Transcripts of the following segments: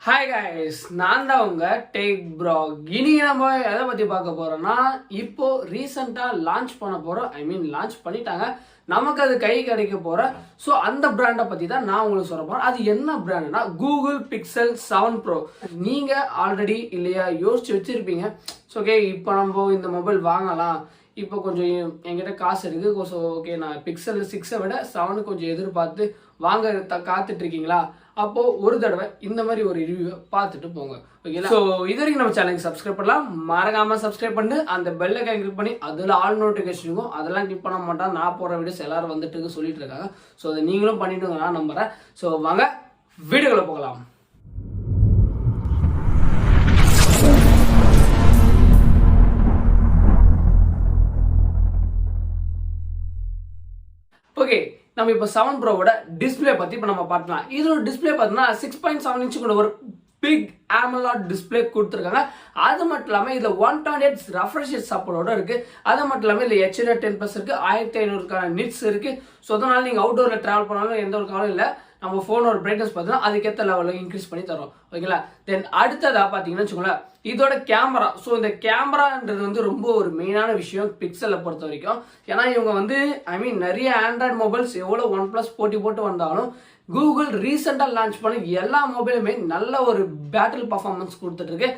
Hi guys, நான் தான் உங்க டேக் ப்ரோ. இன்னைக்கு நம்ம எதை பத்தி பார்க்க போறோம்னா, இப்போ ரீசெண்டா லான்ச் பண்ண போறோம். லான்ச் பண்ணிட்டாங்க. நமக்கு அது கை கிடைக்க போற. ஸோ அந்த பிராண்டை பத்தி தான் நான் உங்களுக்கு சொல்ல போறேன். அது என்ன பிராண்ட்னா கூகுள் பிக்சல் 7 ப்ரோ. நீங்க ஆல்ரெடி இல்லையா யோசிச்சு வச்சிருப்பீங்க. ஓகே, இப்போ நம்ம இந்த மொபைல் வாங்கலாம், இப்போ கொஞ்சம் என்கிட்ட காசு இருக்கு, ஓகே நான் பிக்சல் 6 விட 7 கொஞ்சம் எதிர்பார்த்து வாங்க காத்துட்டு இருக்கீங்களா? அப்போ ஒரு தடவை இந்த மாதிரி ஒரு ரிவ்யூ பார்த்துட்டு போங்க. ஓகேங்களா? ஸோ இது வரைக்கும் நம்ம சேனலுக்கு சப்ஸ்கிரைப் பண்ணலாம், மறக்காம சப்ஸ்கிரைப் பண்ணி அந்த பெல் ஐகான் கிளிக் பண்ணி அதில் ஆல் நோட்டிஃபிகேஷன் இருக்கும். அதெல்லாம் கிளிக் பண்ண மாட்டா நான் போகிற வீடியோஸ் எல்லாரும் வந்துட்டு சொல்லிட்டு இருக்காங்க. ஸோ அதை நீங்களும் பண்ணிட்டு நான் நம்புறேன். ஸோ வாங்க வீடியோக்குள்ள போகலாம். ஓகே, நம்ம இப்போ 7 ப்ரோவோட டிஸ்பிளே பற்றி இப்போ நம்ம பார்க்கலாம். இதோட டிஸ்பிளே பார்த்தீங்கன்னா 6.7 இன்ச்சு கொண்ட ஒரு பிக் AMOLED டிஸ்பிளே கொடுத்துருக்காங்க. அது மட்டும் இல்லாமல் இதில் 128 ரெஃப்ரெஷ் சப்போர்ட்டோட இருக்குது. அது மட்டும் இல்லாமல் இதில் HDR 10+ இருக்குது, 1500 நிட்ஸ் இருக்குது. ஸோ அதனால் நீங்கள் அவுட்டோரில் ட்ராவல் பண்ணாலும் எந்த ஒரு கவலையும் இல்லை. நம்ம ஃபோனோட பிரைட்னஸ் பார்த்தீங்கன்னா அதுக்கேற்ற லெவலில் இன்க்ரீஸ் பண்ணி தரோம். ஓகேங்களா? தென் அடுத்ததாக பார்த்தீங்கன்னா வச்சுக்கோங்களேன், இதோட கேமரா. ஸோ இந்த கேமரான்றது வந்து ரொம்ப ஒரு மெயினான விஷயம் பிக்சலை பொறுத்த வரைக்கும். ஏன்னா இவங்க வந்து நிறைய ஆண்ட்ராய்டு மொபைல்ஸ் எவ்வளோ OnePlus போட்டு வந்தாலும் கூகுள் ரீசெண்டாக லான்ச் பண்ண எல்லா மொபைலுமே நல்ல ஒரு பேட்டில் பர்ஃபார்மன்ஸ் கொடுத்துட்ருக்கு.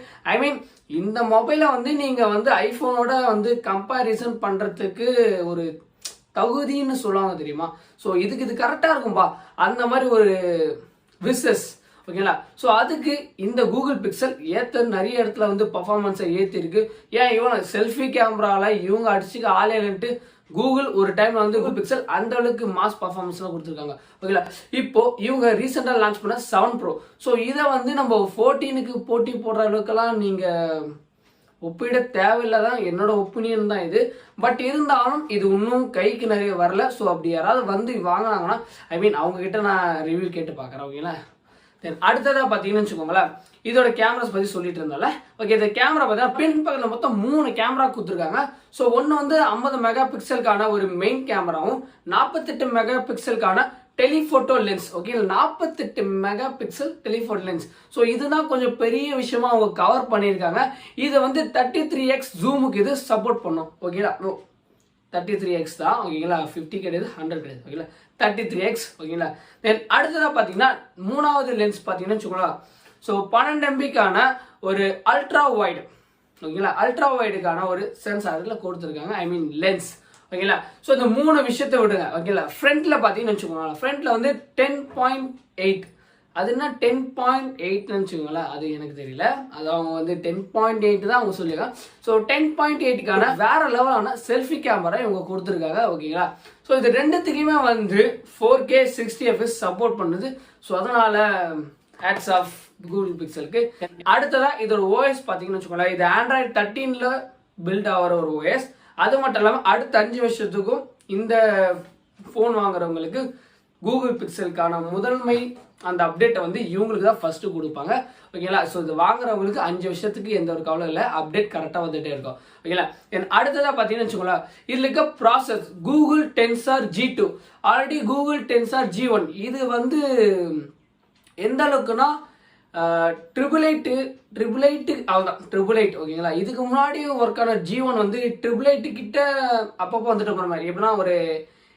இந்த மொபைலை வந்து நீங்கள் வந்து ஐஃபோனோட வந்து கம்பேரிசன் பண்ணுறதுக்கு ஒரு தகுதின்னு சொல்லுவாங்க தெரியுமா? ஸோ இதுக்கு இது கரெக்டாக இருக்கும்பா, அந்த மாதிரி ஒரு விசஸ். ஓகேங்களா? ஸோ அதுக்கு இந்த கூகுள் பிக்சல் ஏற்ற நிறைய இடத்துல வந்து பர்ஃபார்மன்ஸை ஏற்றிருக்கு. ஏன் இவன் செல்ஃபி கேமராவில் இவங்க அடிச்சுக்க ஆலையிலன்ட்டு கூகுள் ஒரு டைம்ல வந்து கூகுள் பிக்சல் அந்த அளவுக்கு மாஸ் பர்ஃபார்மன்ஸ்லாம் கொடுத்துருக்காங்க. ஓகேங்களா? இப்போ இவங்க ரீசெண்டாக லான்ச் பண்ண 7 ப்ரோ. ஸோ இதை வந்து நம்ம 14க்கு போட்டி போடுற அளவுக்குலாம் நீங்கள் ஒப்பிட தேவையில்லை தான், என்னோட ஒப்பீனியன் தான் இது. பட் இருந்தாலும் இது இன்னும் கைக்கு நிறைய வரல. ஸோ அப்படி யாராவது வந்து வாங்கினாங்கன்னா அவங்க கிட்ட நான் ரிவ்யூ கேட்டு பார்க்குறேன். ஓகேங்களா? தென் அடுத்ததாக பார்த்தீங்கன்னு வச்சுக்கோங்களேன், இதோட கேமராஸ் பற்றி சொல்லிட்டு இருந்தால. ஓகே, இந்த கேமரா பார்த்தீங்கன்னா பின் பக்கத்தில் மொத்தம் 3 கேமரா கொடுத்துருக்காங்க. ஸோ ஒன்று வந்து 50 மெகா பிக்சலுக்கான ஒரு மெயின் கேமராவும் 48 மெகா பிக்சலுக்கான telephoto lens. Okay, 48 mega pixel telephoto lens. So இதுதான் கொஞ்சம் பெரிய விஷயமா அவங்க கவர் பண்ணியிருக்காங்க. இதை வந்து 33x ஜூமுக்கு இது சப்போர்ட் பண்ணும். ஓகேங்களா? 33x தான். ஓகேங்களா? 50 கிடையாது, 100 கிடையாது. ஓகேங்களா? 33x. ஓகேங்களா? தென் அடுத்ததாக பார்த்தீங்கன்னா மூணாவது லென்ஸ் பார்த்தீங்கன்னா வச்சுக்கோங்களா, ஸோ 12 MBக்கான ஒரு அல்ட்ரா வைடு. ஓகேங்களா? அல்ட்ரா வைடுக்கான ஒரு சென்சார் அதில் கொடுத்துருக்காங்க, லென்ஸ். ஓகேங்களா? ஸோ இந்த 3 விஷயத்தை விடுங்க. ஓகேங்களா? ஃப்ரண்ட்டில் பார்த்தீங்கன்னு வச்சுக்கோங்களா, ஃப்ரண்ட்டில் வந்து 10.8. அது என்ன 10.8ன்னு வச்சுக்கோங்களேன், அது எனக்கு தெரியல. அது அவங்க வந்து 10.8 தான் அவங்க சொல்லியிருக்காங்க. ஸோ 10.8க்கான வேற லெவலான செல்ஃபி கேமரா இவங்க கொடுத்துருக்காங்க. ஓகேங்களா? ஸோ இது ரெண்டுத்துக்குமே வந்து 4K 60fps சப்போர்ட் பண்ணுது. ஸோ அதனால ஹேட்ஸ் ஆஃப் கூகுள் பிக்சலுக்கு. அடுத்ததா இதோட ஓஎஸ் பார்த்தீங்கன்னு வச்சுக்கோங்களேன், இது ஆண்ட்ராய்டு 13ல பில்ட் ஆகிற ஒரு ஓஎஸ். அது மட்டும் இல்லாமல் அடுத்த 5 வருஷத்துக்கும் இந்த ஃபோன் வாங்குறவங்களுக்கு கூகுள் பிக்சலுக்கான முதன்மை அந்த அப்டேட்டை வந்து இவங்களுக்கு தான் ஃபர்ஸ்ட் கொடுப்பாங்க. ஓகேங்களா? ஸோ இது வாங்குறவங்களுக்கு 5 வருஷத்துக்கு எந்த ஒரு கவலை இல்லை, அப்டேட் கரெக்டாக வந்துட்டே இருக்கும். ஓகேங்களா? அடுத்ததாக பார்த்தீங்கன்னு வச்சுக்கோங்களேன், இதில் இருக்க process Google tensor G2, already Google tensor G1. இது வந்து எந்த அளவுக்குன்னா ட்ரிபிள் எயிட் அவ்வளோதான், ட்ரிபிள் எயிட். ஓகேங்களா? இதுக்கு முன்னாடி ஒர்க்கான G1 வந்து ட்ரிபிள் எயிட்டு கிட்ட அப்பப்போ வந்துட்டு போகிற மாதிரி, எப்படின்னா ஒரு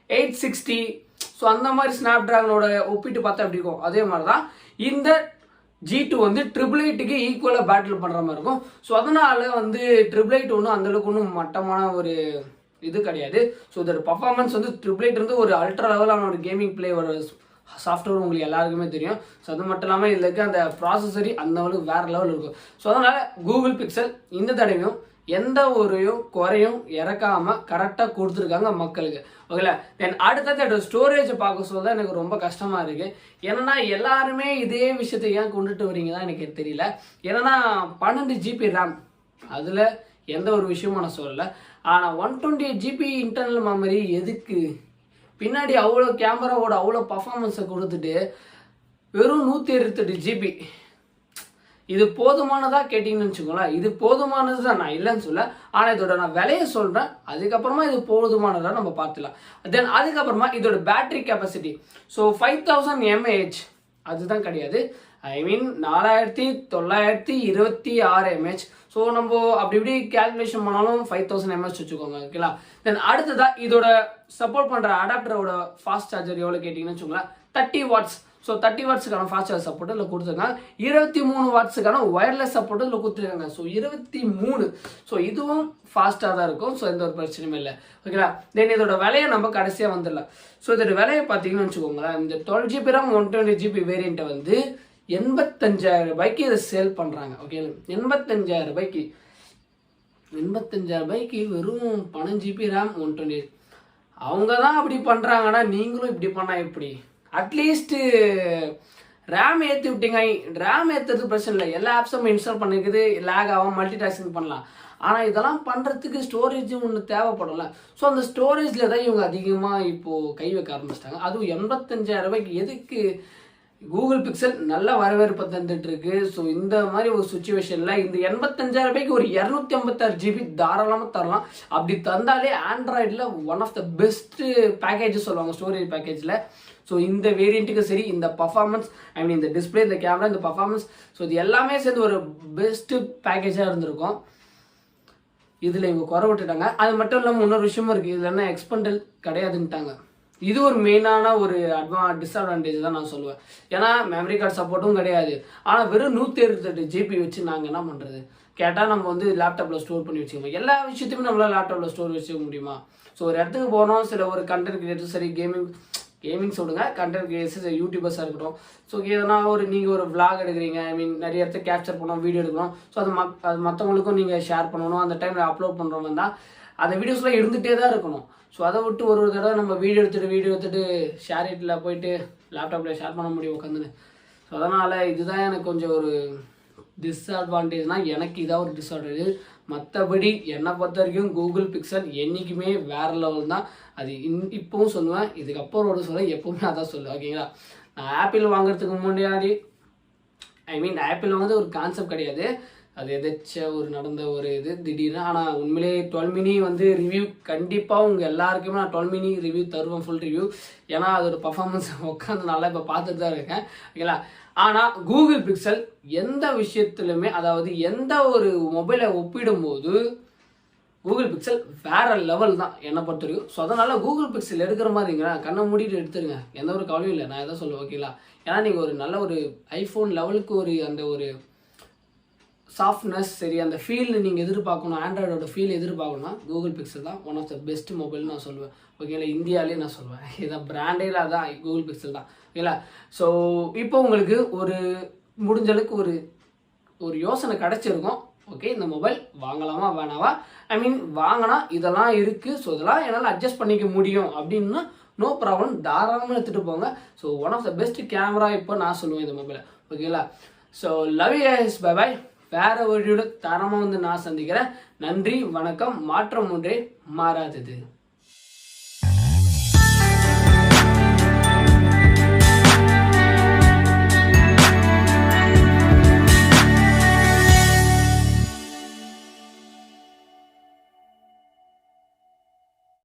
860. ஸோ அந்த மாதிரி ஸ்னாப் டிராகனோட ஒப்பிட்டு பார்த்தா எப்படி இருக்கும், அதே மாதிரி தான் இந்த G2 வந்து ட்ரிபிள் எயிட்டுக்கு ஈக்குவலாக பேட்டில் பண்ணுற மாதிரி இருக்கும். ஸோ அதனால வந்து ட்ரிபிள் எயிட் ஒன்றும் அந்தளவுக்கு ஒன்றும் மட்டமான ஒரு இது கிடையாது. ஸோ இதோட பர்ஃபார்மன்ஸ் வந்து ட்ரிபிள் எயிட் வந்து ஒரு அல்ட்ரா லெவலான ஒரு கேமிங் பிளே ஒரு சாஃப்ட்வேர் உங்களுக்கு எல்லாருக்குமே தெரியும். ஸோ அது மட்டும் இல்லாமல் இதில் இருக்க அந்த ப்ராசஸரி அந்த அளவுக்கு வேறு லெவல் இருக்கும். ஸோ அதனால் கூகுள் பிக்சல் இந்த தடவையும் எந்த ஒரு குறையும் இறக்காமல் கரெக்டாக கொடுத்துருக்காங்க மக்களுக்கு. ஓகேங்களா? தென் அடுத்தது ஸ்டோரேஜை பார்க்க சொல்ல தான் எனக்கு ரொம்ப கஷ்டமாக இருக்குது. ஏன்னா எல்லாருமே இதே விஷயத்தை ஏன் கொண்டுட்டு வரீங்க தான் எனக்கு தெரியல. ஏன்னா 12 GB ரேம், அதில் எந்த ஒரு விஷயமும் நான் சொல்லலை. ஆனால் 128 GB இன்டர்னல் மெமரி எதுக்கு? பின்னாடி அவ்வளோ கேமராவோட அவ்வளோ பர்ஃபார்மன்ஸை கொடுத்துட்டு வெறும் 128 GB. இது போதுமானதா கேட்டிங்கன்னு வச்சுக்கோங்களேன், இது போதுமானது தான், நான் இல்லைன்னு சொல்ல. ஆனால் இதோட நான் விலையை சொல்கிறேன், அதுக்கப்புறமா இது போதுமானதாக நம்ம பார்த்துக்கலாம். தென் அதுக்கப்புறமா இதோட பேட்டரி கெப்பாசிட்டி. ஸோ 5000 mAh அதுதான் கிடையாது, ஐ மீன் 4926 mAh. ஸோ நம்ம அப்படி இப்படி கேல்குலேஷன் பண்ணாலும் 5000 mAh வச்சுக்கோங்க. ஓகேங்களா. தென் அடுத்ததா இதோட சப்போர்ட் பண்ணுற அடாப்டரோட ஃபாஸ்ட் சார்ஜர் எவ்வளோ கேட்டிங்கன்னு வச்சுக்கோங்களேன், 30 வாட்ஸ். ஸோ 30 வாட்ஸுக்கான ஃபாஸ்ட் சார்ஜ் சப்போர்ட் இதில் கொடுத்துருக்காங்க. 23 வாட்ஸுக்கான ஒயர்லெஸ் சப்போர்ட் இதில் கொடுத்துருக்காங்க. ஸோ 23. ஸோ இதுவும் ஃபாஸ்ட்டாக தான் இருக்கும். ஸோ எந்த ஒரு பிரச்சனையும் இல்லை. ஓகேங்களா. தென் இதோட விலையை நம்ம கடைசியாக வந்துடலாம். ஸோ இதோட விலையை பார்த்தீங்கன்னு வச்சுக்கோங்களேன், இந்த 12GB RAM 120GB வேரியண்ட்டை வந்து 85,000 ரூபாய்க்கு இதை சேல் பண்ணுறாங்க. ஓகே, 85,000 ரூபாய்க்கு. 85,000 ரூபாய்க்கு வெறும் 12GB RAM 128. அவங்க தான் அப்படி பண்ணுறாங்கன்னா நீங்களும் இப்படி பண்ணால் எப்படி? அட்லீஸ்ட்டு ரேம் ஏற்றி விட்டீங்க. ரேம் ஏற்றுறது பிரச்சனை இல்லை, எல்லா ஆப்ஸும் இன்ஸ்டால் பண்ணிருக்குது, லேக் ஆகும், மல்டி டாஸ்கிங் பண்ணலாம். ஆனால் இதெல்லாம் பண்ணுறதுக்கு ஸ்டோரேஜும் ஒன்று தேவைப்படல. ஸோ அந்த ஸ்டோரேஜில் தான் இவங்க அதிகமாக இப்போது கை வைக்க ஆரம்பிச்சிட்டாங்க. அதுவும் 85,000 ரூபாய்க்கு எதுக்கு? கூகுள் பிக்சல் நல்ல வரவேற்பு தந்துட்டு இருக்கு. ஸோ இந்த மாதிரி ஒரு சுச்சுவேஷனில் இந்த 85,000 ரூபாய்க்கு ஒரு 256GB தாராளமாக தரலாம். அப்படி தந்தாலே ஆண்ட்ராய்டில் one of the best packages சொல்லுவாங்க ஸ்டோரேஜ் பேக்கேஜில். ஸோ இந்த வேரியண்ட்டுக்கு சரி, இந்த பர்ஃபார்மன்ஸ், ஐ மீன் இந்த டிஸ்பிளே, இந்த கேமரா, இந்த பர்ஃபார்மன்ஸ், ஸோ இது எல்லாமே சேர்ந்து ஒரு பெஸ்ட்டு பேக்கேஜாக இருந்திருக்கும். இதில் இவங்க குறை விட்டுட்டாங்க. அது மட்டும் இல்லாமல் இன்னொரு விஷயமும் இருக்குது, இதில் என்ன எக்ஸ்பெண்டல் கிடையாதுன்ட்டாங்க. இது ஒரு மெயினான ஒரு டிஸ்அட்வான்டேஜ் தான் நான் சொல்லுவேன். ஏன்னா மெமரி கார்டு சப்போர்ட்டும் கிடையாது. ஆனால் வெறும் 128GB வச்சு நாங்கள் என்ன பண்ணுறது? கேட்டால் நம்ம வந்து லேப்டாப்பில் ஸ்டோர் பண்ணி வச்சுக்கோங்க. எல்லா விஷயத்தையுமே நம்மளால் லேப்டாப்பில் ஸ்டோர் வச்சுக்க முடியுமா? ஸோ ஒரு இடத்துக்கு போனோம், சில ஒரு கண்டென்ட் கிரியேட்டர் சரி, கேமிங் சொல்லுங்க, கண்டென்ட் கிரியேட்டர்ஸ், யூடியூபர்ஸாக இருக்கட்டும். ஸோ எதனா ஒரு நீங்கள் ஒரு vlog எடுக்கிறீங்க, ஐ மீன் நிறைய இடத்த கேப்சர் பண்ணணும், வீடியோ எடுக்கணும். ஸோ அது மற்றவங்களுக்கும் நீங்கள் ஷேர் பண்ணணும். அந்த டைமில் அப்லோட் பண்ணுறவங்க தான் அந்த வீடியோஸ்லாம் இருந்துகிட்டே தான் இருக்கணும். ஸோ அதை விட்டு ஒரு தடவை நம்ம வீடியோ எடுத்துகிட்டு ஷேர் இட்டில் போயிட்டு லேப்டாப்பில் ஷேர் பண்ண முடியும் உட்காந்துன்னு. ஸோ அதனால் இதுதான் எனக்கு கொஞ்சம் ஒரு டிஸ்அட்வான்டேஜ்னால் எனக்கு இதான் ஒரு டிஸ்அட்வான்டேஜ். மற்றபடி என்னை பொறுத்த வரைக்கும் கூகுள் பிக்சல் என்றைக்குமே வேறு லெவல் தான். அது இப்போவும் சொல்லுவேன், இதுக்கப்புறம் சொல்ல எப்போவுமே அதான் சொல்லுவேன். ஓகேங்களா. நான் ஆப்பிள் வாங்குறதுக்கு முன்னாடி, ஐ மீன் ஆப்பிள் வந்து ஒரு கான்செப்ட் கிடையாது, அது எதாச்சும் ஒரு நடந்த ஒரு இது திடீர்னு. ஆனால் உண்மையிலே 12 mini வந்து ரிவ்யூ கண்டிப்பாக உங்கள் எல்லாருக்குமே நான் 12 mini ரிவ்யூ தருவேன், ஃபுல் ரிவ்யூ. ஏன்னா அதோட பர்ஃபார்மன்ஸ் உட்காந்து நல்லா இப்போ பார்த்துட்டு தான் இருக்கேன். ஓகேங்களா. ஆனால் கூகுள் பிக்சல் எந்த விஷயத்துலையுமே, அதாவது எந்த ஒரு மொபைலை ஒப்பிடும்போது கூகுள் பிக்சல் வேற லெவல் தான் என்னை பொறுத்த வரைக்கும். ஸோ அதனால் கூகுள் பிக்சல் எடுக்கிற மாதிரிங்களா, கண்ணை மூடிட்டு எடுத்துருங்க, எந்த ஒரு கவலையும் இல்லை. நான் எதை சொல்லுவேன். ஓகேங்களா. ஏன்னா நீங்கள் ஒரு நல்ல ஒரு ஐஃபோன் லெவலுக்கு ஒரு அந்த ஒரு சாஃப்ட்னஸ் சரி, அந்த ஃபீல் நீங்கள் எதிர்பார்க்கணும், ஆண்ட்ராய்டோட ஃபீல் எதிர்பார்க்கணும்னா கூகுள் பிக்சல் தான் one of the best mobile நான் சொல்லுவேன். ஓகேங்களா. இந்தியாவிலே நான் சொல்லுவேன், இதான் பிராண்டே அதான் கூகுள் பிக்சல் தான். ஓகேங்களா. ஸோ இப்போ உங்களுக்கு ஒரு முடிஞ்சளவுக்கு ஒரு யோசனை கிடச்சிருக்கும். ஓகே, இந்த மொபைல் வாங்கலாமா வேணாவா, ஐ மீன் வாங்கினா இதெல்லாம் இருக்குது, ஸோ இதெல்லாம் என்னால் அட்ஜஸ்ட் பண்ணிக்க முடியும் அப்படின்னா நோ ப்ராப்ளம், தாராளமாக எடுத்துகிட்டு போங்க. So one of the best camera இப்போ நான் சொல்லுவேன் இந்த மொபைலை. ஓகேங்களா. So love you guys, bye bye. வேற ஒரு தரமாக வந்து நான் சந்திக்கிறேன். நன்றி, வணக்கம். மாற்றம் ஒன்றே மாறாதது.